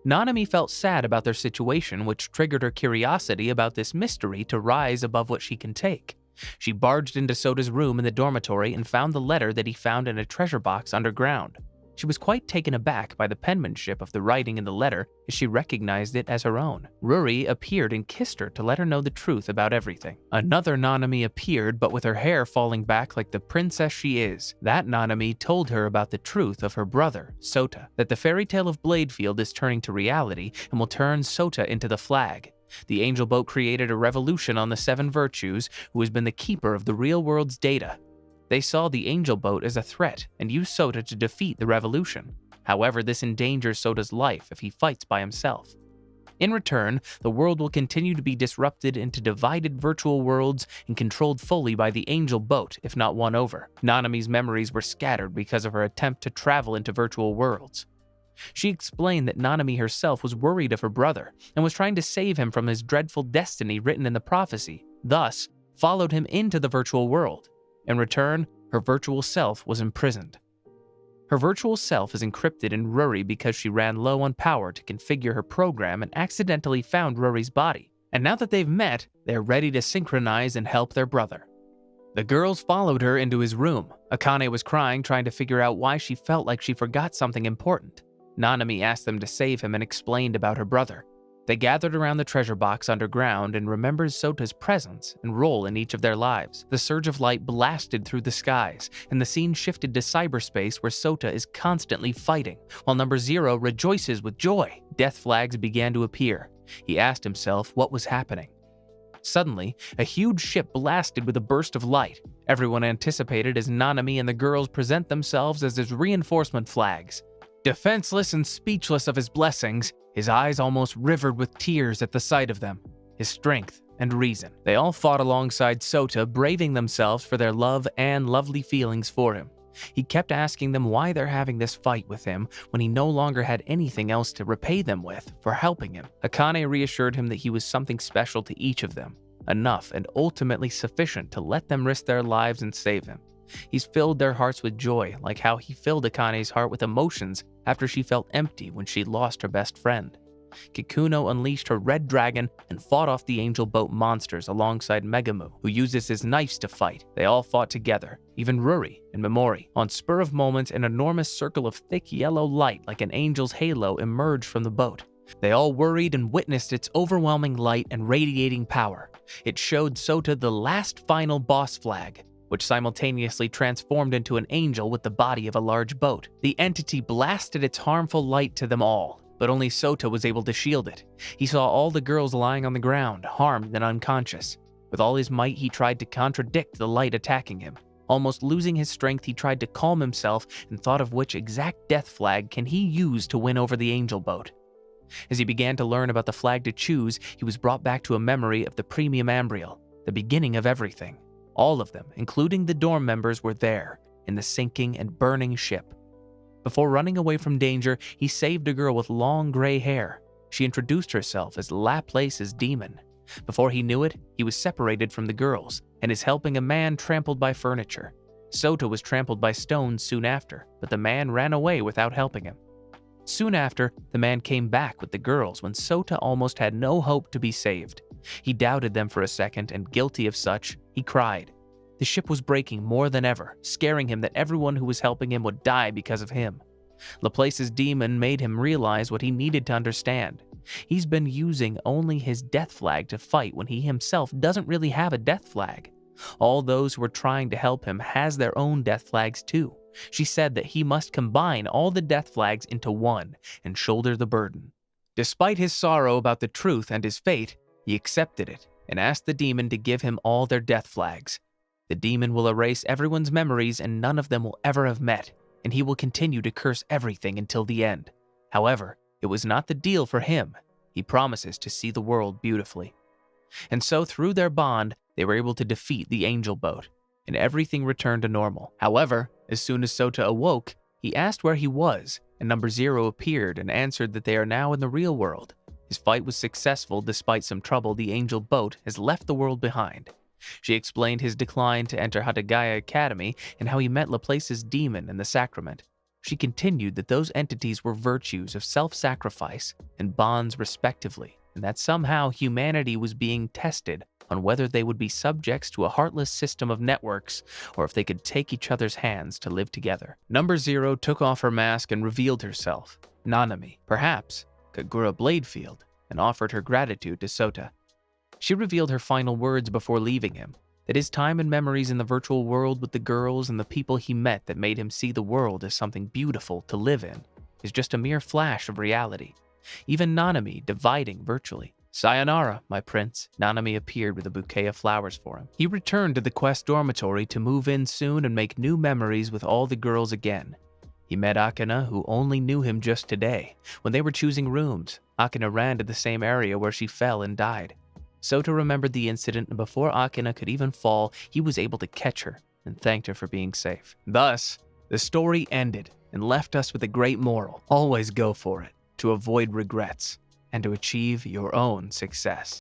Nanami felt sad about their situation, which triggered her curiosity about this mystery to rise above what she can take. She barged into Sota's room in the dormitory and found the letter that he found in a treasure box underground. She was quite taken aback by the penmanship of the writing in the letter as she recognized it as her own. Rory appeared and kissed her to let her know the truth about everything. Another Nanami appeared, but with her hair falling back like the princess she is. That Nanami told her about the truth of her brother, Sota, that the fairy tale of Bladefield is turning to reality and will turn Sota into the flag. The angel boat created a revolution on the Seven Virtues, who has been the keeper of the real world's data. They saw the angel boat as a threat and used Sota to defeat the revolution. However, this endangers Sota's life if he fights by himself. In return, the world will continue to be disrupted into divided virtual worlds and controlled fully by the angel boat, if not won over. Nanami's memories were scattered because of her attempt to travel into virtual worlds. She explained that Nanami herself was worried of her brother and was trying to save him from his dreadful destiny written in the prophecy, thus followed him into the virtual world. In return, her virtual self was imprisoned. Her virtual self is encrypted in Rory because she ran low on power to configure her program and accidentally found Rory's body. And now that they've met, they're ready to synchronize and help their brother. The girls followed her into his room. Akane was crying, trying to figure out why she felt like she forgot something important. Nanami asked them to save him and explained about her brother. They gathered around the treasure box underground and remembered Sota's presence and role in each of their lives. The surge of light blasted through the skies, and the scene shifted to cyberspace where Sota is constantly fighting, while Number Zero rejoices with joy. Death flags began to appear. He asked himself what was happening. Suddenly, a huge ship blasted with a burst of light. Everyone anticipated as Nanami and the girls present themselves as his reinforcement flags. Defenseless and speechless of his blessings, his eyes almost rivered with tears at the sight of them, his strength and reason. They all fought alongside Sota, braving themselves for their love and lovely feelings for him. He kept asking them why they're having this fight with him when he no longer had anything else to repay them with for helping him. Akane reassured him that he was something special to each of them, enough and ultimately sufficient to let them risk their lives and save him. He's filled their hearts with joy, like how he filled Akane's heart with emotions after she felt empty when she lost her best friend. Kikuno unleashed her red dragon and fought off the angel boat monsters alongside Megumu, who uses his knives to fight. They all fought together, even Ruri and Memori. On spur of moment, an enormous circle of thick yellow light like an angel's halo emerged from the boat. They all worried and witnessed its overwhelming light and radiating power. It showed Sota the last final boss flag, which simultaneously transformed into an angel with the body of a large boat. The entity blasted its harmful light to them all, but only Sota was able to shield it. He saw all the girls lying on the ground, harmed and unconscious. With all his might, he tried to contradict the light attacking him. Almost losing his strength, he tried to calm himself and thought of which exact death flag can he use to win over the angel boat. As he began to learn about the flag to choose, he was brought back to a memory of the premium Ambriel, the beginning of everything. All of them, including the dorm members, were there, in the sinking and burning ship. Before running away from danger, he saved a girl with long gray hair. She introduced herself as Laplace's demon. Before he knew it, he was separated from the girls, and is helping a man trampled by furniture. Sota was trampled by stones soon after, but the man ran away without helping him. Soon after, the man came back with the girls when Sota almost had no hope to be saved. He doubted them for a second, and guilty of such, he cried. The ship was breaking more than ever, scaring him that everyone who was helping him would die because of him. Laplace's demon made him realize what he needed to understand. He's been using only his death flag to fight when he himself doesn't really have a death flag. All those who are trying to help him has their own death flags too. She said that he must combine all the death flags into one and shoulder the burden. Despite his sorrow about the truth and his fate, he accepted it and asked the demon to give him all their death flags. The demon will erase everyone's memories and none of them will ever have met, and he will continue to curse everything until the end. However, it was not the deal for him. He promises to see the world beautifully. And so through their bond, they were able to defeat the angel boat, and everything returned to normal. However, as soon as Sota awoke, he asked where he was, and Number Zero appeared and answered that they are now in the real world. His fight was successful despite some trouble. The angel boat has left the world behind. She explained his decline to enter Hatagaya Academy and how he met Laplace's demon in the sacrament. She continued that those entities were virtues of self-sacrifice and bonds respectively, and that somehow humanity was being tested on whether they would be subjects to a heartless system of networks or if they could take each other's hands to live together. Number 0 took off her mask and revealed herself, Nanami, perhaps Kagura Bladefield, and offered her gratitude to Sota. She revealed her final words before leaving him, that his time and memories in the virtual world with the girls and the people he met that made him see the world as something beautiful to live in is just a mere flash of reality. Even Nanami dividing virtually. Sayonara, my prince. Nanami appeared with a bouquet of flowers for him. He returned to the Quest dormitory to move in soon and make new memories with all the girls again. He met Akina, who only knew him just today. When they were choosing rooms, Akina ran to the same area where she fell and died. Sota remembered the incident, and before Akina could even fall, he was able to catch her and thanked her for being safe. Thus, the story ended and left us with a great moral. Always go for it, to avoid regrets, and to achieve your own success.